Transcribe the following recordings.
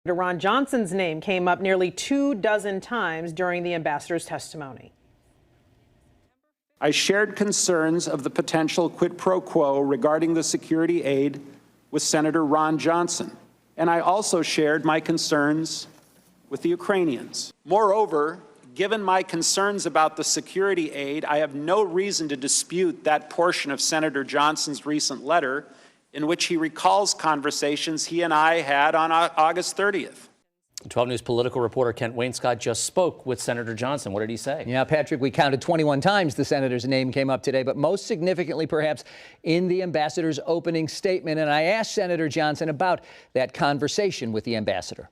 Ron Johnson's name came up nearly 24 times during the ambassador's testimony. I shared concerns of the potential quid pro quo regarding the security aid with Senator Ron Johnson, and I also shared my concerns with the Ukrainians. Moreover, given my concerns about the security aid, I have no reason to dispute that portion of Senator Johnson's recent letter in which he recalls conversations he and I had on August 30th. 12 News political reporter Kent Wainscott just spoke with Senator Johnson. What did he say? Yeah, Patrick, we counted 21 times the senator's name came up today, but most significantly perhaps in the ambassador's opening statement. And I asked Senator Johnson about that conversation with the ambassador.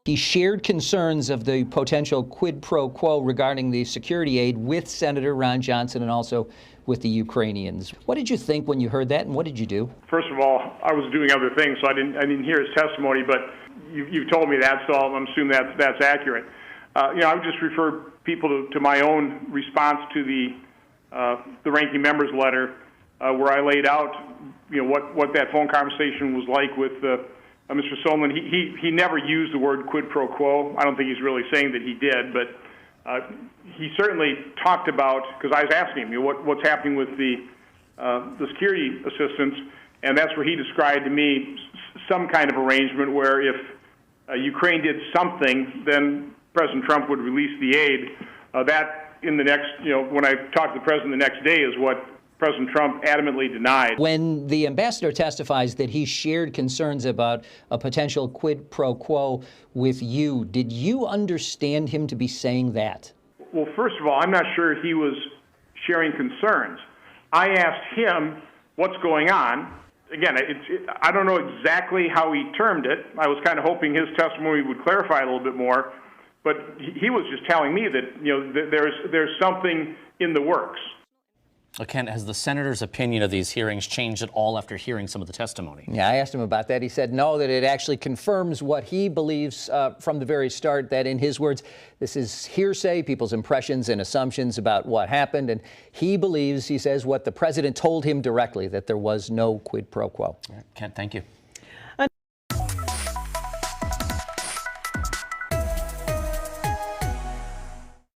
He shared concerns of the potential quid pro quo regarding the security aid with Senator Ron Johnson and also with the Ukrainians. What did you think when you heard that, and what did you do? First of all, I was doing other things, so I didn't hear his testimony, but you've told me that, so I'm assuming that's accurate. I would just refer people to my own response to the ranking member's letter, where I laid out, what that phone conversation was like with Mr. Sondland. He never used the word quid pro quo. I don't think he's really saying that he did, but he certainly talked about, because I was asking him, what's happening with the security assistance, and that's where he described to me some kind of arrangement where if Ukraine did something, then President Trump would release the aid. That in the next, when I talked to the president the next day is what President Trump adamantly denied. When the ambassador testifies that he shared concerns about a potential quid pro quo with you, did you understand him to be saying that? Well, first of all, I'm not sure he was sharing concerns. I asked him what's going on. Again, I don't know exactly how he termed it. I was kind of hoping his testimony would clarify a little bit more, but he was just telling me that there's something in the works. Ken, has the senator's opinion of these hearings changed at all after hearing some of the testimony? Yeah, I asked him about that. He said no, that it actually confirms what he believes from the very start, that in his words, this is hearsay, people's impressions and assumptions about what happened. And he believes, he says, what the president told him directly, that there was no quid pro quo. All right, Ken, thank you.